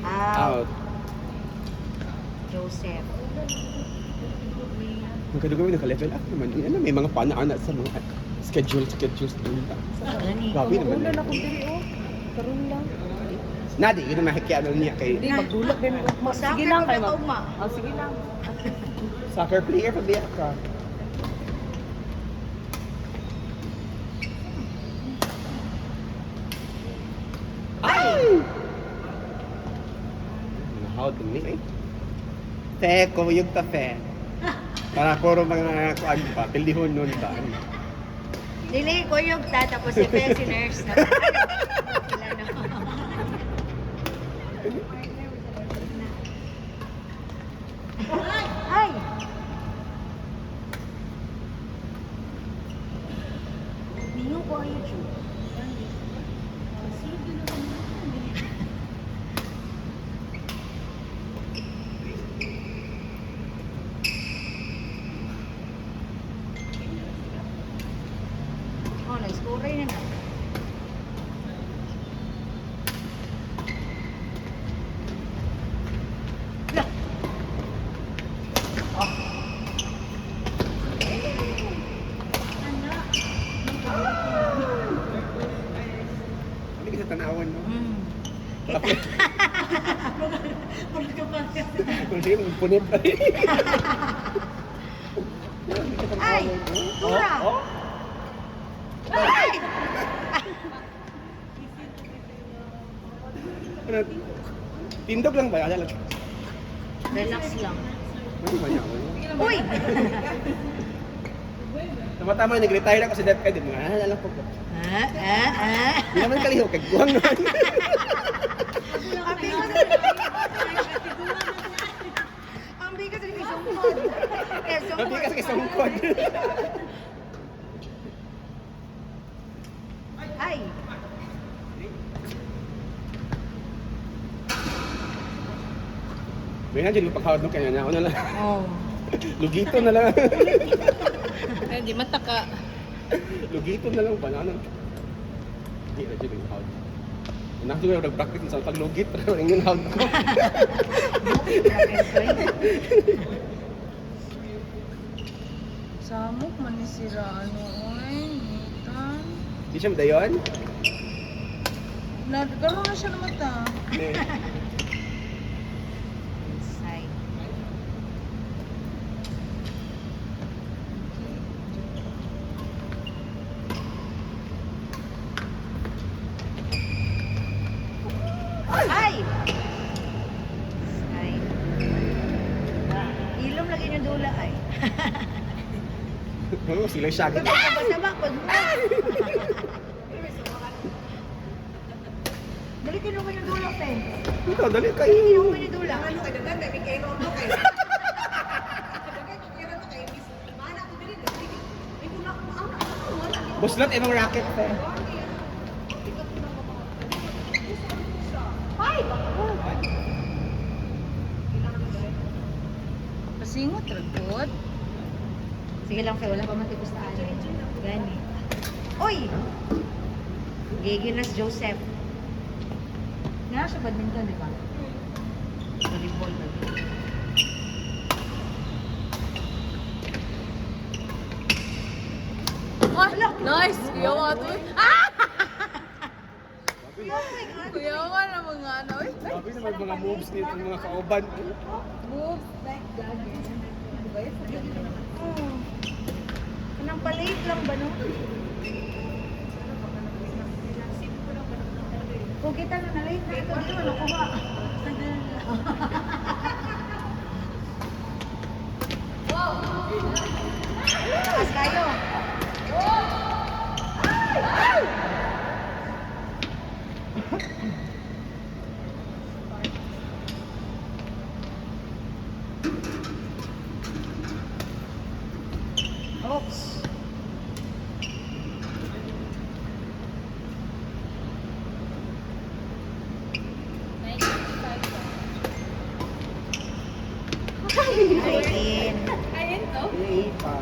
Out. Joseph. Ang kadugo naka-level up naman. Ano, may mga pana-ana sa mga schedules doon. Gani. Grabe naman. Ulan ako diri oh. Karon lang. Nadi, yun ang makikiano niya kay Hindi magdulak din ko. Sige lang kayo mag. Oh, sige lang. soccer player pa biya ka. Ay! How to me eh? Te, kumuyog ta fe. Para puro mga kuan pa, pilihon nun ta. Dili ko yung tapos si Pe, si nurse na. Wala na. Ay! Ninyo ko ang YouTube. Oh, nag-score na na. Lah. Oh. Hindi kita tanawan mo. Kita. Kung sige, punit. Ay! Tura! Oh? Ay! Ano? Tindog lang ba? Ala lang. Relax lang. Ano ba niya? Uy! Tama-tama, nag-retire ako sa DepEd. Mga alam ko po. Hindi naman kaliho, kagguhang naman. Ang bigas ng isang pod. Hindi kasi isang kod. Ay! May nga dyan, lupaghawad mo kanya na. Ako na lang. Oh. Lugito na lang. Ay, di mataka. Lugito na lang ba? Ano? Hindi na dyan yung hawad. Nakasuwa ako nag-practice sa paglugit. Pero yung hawad ko. Samok man ni sira ano oy, mutan. Hindi siya madayon? Nagkaroon na siya ng mata. Inside. Ay! Ay. Ilom lagi yung dula ay. Oo, silang syagit. Sabak, pag Dali ka naman yung dula, Pen. Ito, dali kayo. Dali ka naman yung dula. Ano ka dagan, may kayo mo kayo. Buslat, ibang racket pa. Ay! Pasingot ragod. Sige lang, Fe. Wala pa matipos na ano. Gani. Uy! Giginas Joseph. Nga sa badminton, di ba? Volleyball na. Oh, nice! Kuyawa to. Ah! Oh my God! Kuyawa na mga ano. Uy, Sabi naman mga moves nito, mga kauban. move like that. Diba yun? Oh. Anong palate lang ba, no? Kung kita na na-late, dito di mo nakuha. Takas kayo. Oops. Ayun. Ayun to? Hindi pa.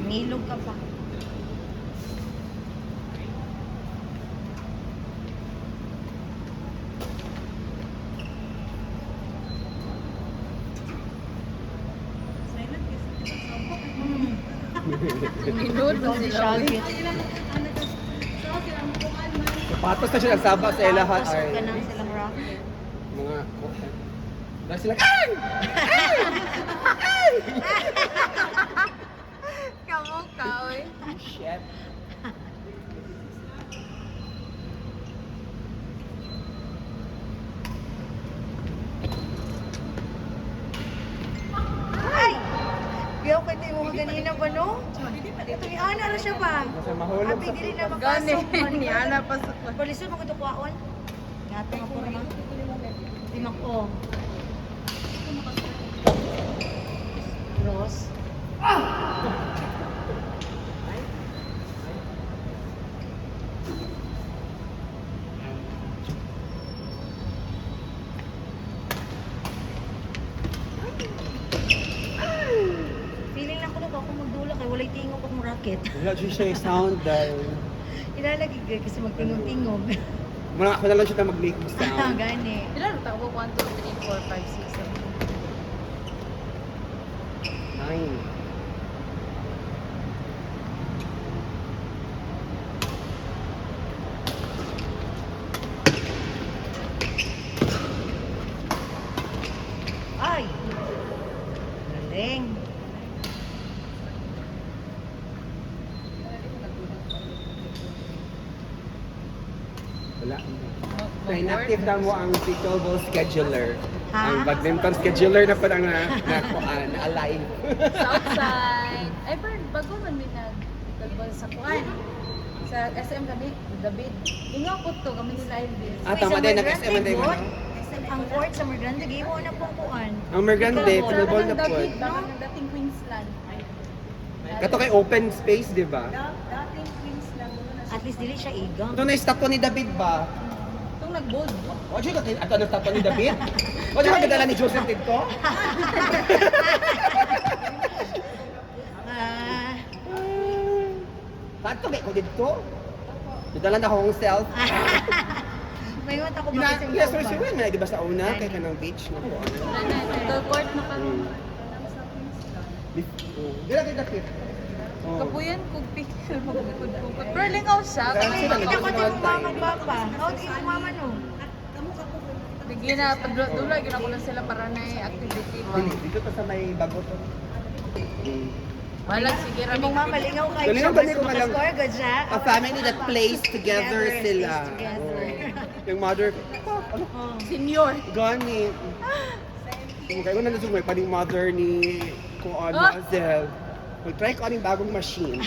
Nilog ka pa. Minod na Si sila. Shaggy. Patos na siya nagsaba sa lahat. Tapos Ay, ka na silang rocket. mga... Dahil sila, ay! Kamukha, oy. Shit. Ay! Biyaw ka tayo mo ganina ba, no? Ito, ana na siya ba? Nasa mahulog Abi, sa... dili na Gani, makasok. ni Ana pa sa Polisun mo ko ito kuwaon. Ngato nga po naman. Limang ko. Ross. Feeling lang ko na ba ako magdula kay walay tingog akong racket. Wala siya yung sound dahil... Ilalagay ka kasi magtingog-tingog. Muna ako na lang siya na mag-make ng sound. Gani. Ilan ang tao? 1, 2, 3, 4, 5, 6, 7. Nine. Ay! Galing. Wala. So, inactive na mo ang pickleball scheduler. Ha? Ang badminton scheduler na pala na-alive. Southside. Ay, pero bago man may nag-talbol sa kuan. Sa SM kami, David. Ingaw ko to, kami nila Elvis. Ah, tama din, nag-SM din mo. Ang court sa Mergrande, gay mo na pong kuan. Ang Mergrande, pickleball na po. David, baka ng dating Queensland. Kato kay open space, di ba? At least dili siya igang. Ito na-stop ko ni David ba? Itong nag-bold. O, siya ato na-stop ko ni David? O, siya kadala ni Joseph dito? Ah, Kato kay ko dito? Dala na akong self. may mata ko Ina, ba kasi yes, sorry, na, di ba sa una, kay kanang beach na ko. Wala na, ito court na pa. Dila kay David. Oh. Kapuyan ko, picture mo. Pero lingaw siya. Kaya Kasi sila Kita ko tayo mama papa. How do you mama no? bigyan na, padulay, gina ko na sila para na activity. Dili, dito to sa may bago to. Malag, sige, Imong raming mama lingaw kay Galing siya ang mas galing ko malang- makascore good siya. A family that plays together Together, sila. stays together. Oh. Yung mother, ano? Oh. senior. Gani. Kung kayo na nasumay pa ning mother ni kung ano, Ah! Azel. Mag-try ko anong bagong machine.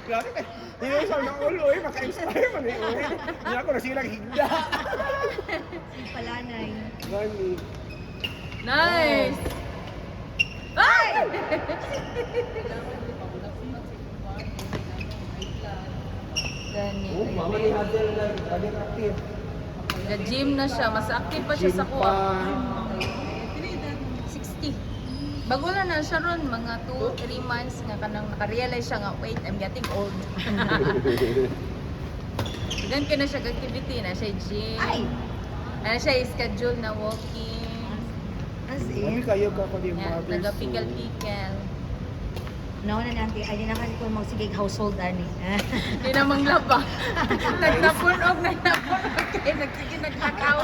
Grabe ka. Hindi ko sa ng ulo eh. Maka-inspire mo na yun eh. Hindi ako na silang higda. Si Palanay. Gani. Nice! Ay! Gani. Oh, mama ni Hazel na lagi active. Nag-gym na siya. Mas active pa siya sa Gym kuha. pa. 60. Bago na siya ron, mga 2-3 months nga kanang nakarealize siya nga, wait, I'm getting old. Then ka na siya activity na siya gym. Ay! Ano siya schedule na walking. As Mami in. kayo ka pa yung Yeah, mother. naga-pickle-pickle. No, na nanti. Ay, na kasi kung magsigig household, ani. Hindi namang laba. Nagtapunog, kaya nagsige nagtakaw.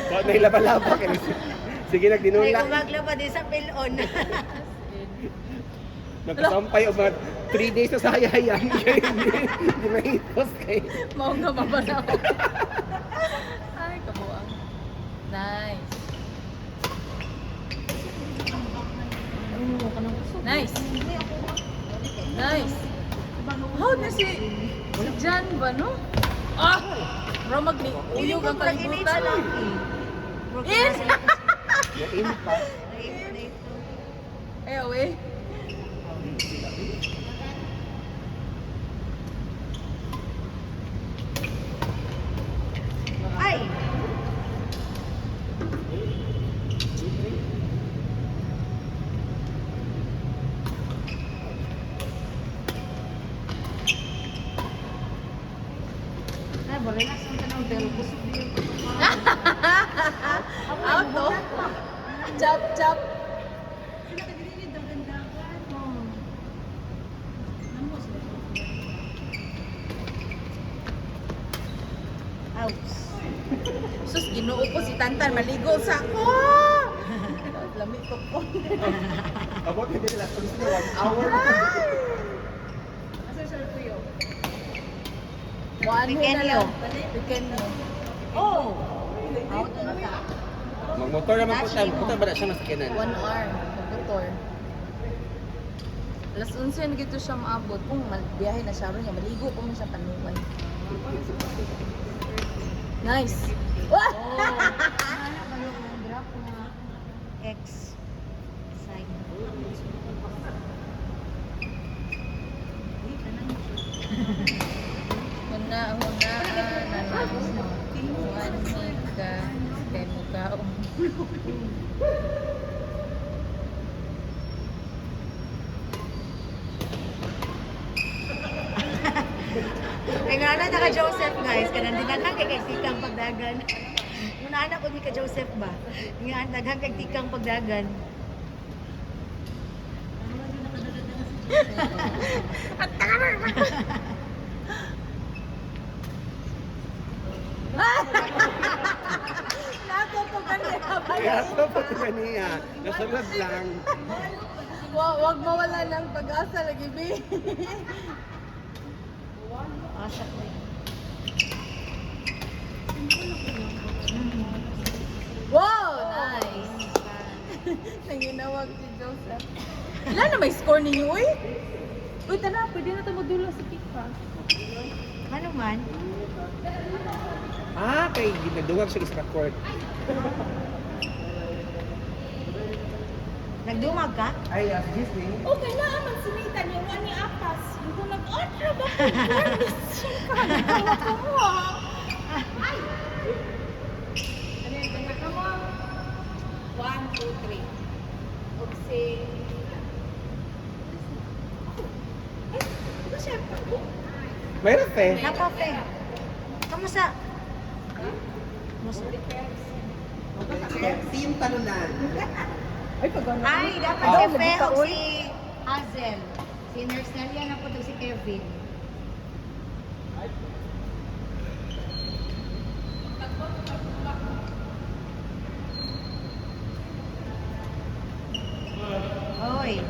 Bakit nahilaba-laba ka na sige, Ay, nagdinula. kung maglaba din sa pilon. Nagkasampay o mga 3 days na sa hayayan. Hindi mahipos kayo. Mao nga mabasa ko. Ay, kabuang. Nice. Oo, kanang kusog. Nice. Nice. How na si Jan ba, no? Ah! Ramag ni Uyog Uyog ang kalibutan. In! Yung impact. Eh, away. Ay! ba? Relax ang tanong, pero busog din. Out to. Chop, chop. Ouch. Sus, ginoo ko si Tantan, maligo sa ko. Lami ko po. Abot hindi nila. Kung gusto nyo, 1 hour. Asa sir kuyo? One Pequeño. Pequeño. Oh! Out na ka. Magmotor naman po tayo. Punta ba na siya masakinan? 1 hour. Motor. Alas 11 na gito siya maabot. Kung biyahe na siya rin niya, maligo po mo siya panuway. Nice. Wah! Drop na X side. Huna, nanapos mo. Huwag ka, kay mo ka. Ay nga na ka Joseph guys, kanang dinaghang kay tikang pagdagan. Muna anak ko ni ka Joseph ba? Nga daghang kay tikang pagdagan. Nato ko ganda Kaya ito po ito niya. Nasulad lang. Wag mawala ng pag-asa lagi, B. Asa ko. Wow! Nice! Nanginawag si Joseph. Ilan na may score ninyo, uy? Uy, tara, pwede na ito magdulo sa FIFA. Ano man? Ah, kay nagdungag siya sa court. Nagdumag ka? Ay, Disney. Okay na, man sinita niyo nga ni Apas. Yung kung nag-order ba ko? Permission ka. Nagawa ko mo, ha? Ay! Ano yung ganda mo? 1, 2, 3. Okay. Ay, ito siya. Mayroon pe. Napape. Kamusta? Kamusta? Team talunan. Ay, pag ano? Ay, dapat si Fe o si Hazel. Si Nurse Nelia na po si Kevin. Hoy.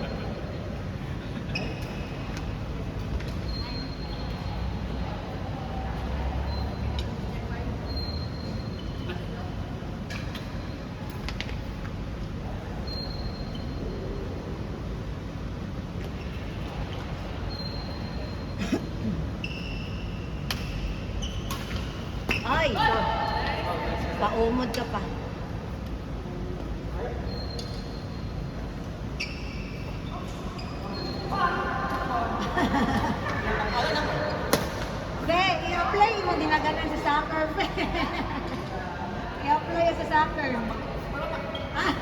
Ay, paumod ka pa. Be, i-apply mo dinaganan sa soccer, be. I-apply sa soccer. Ah.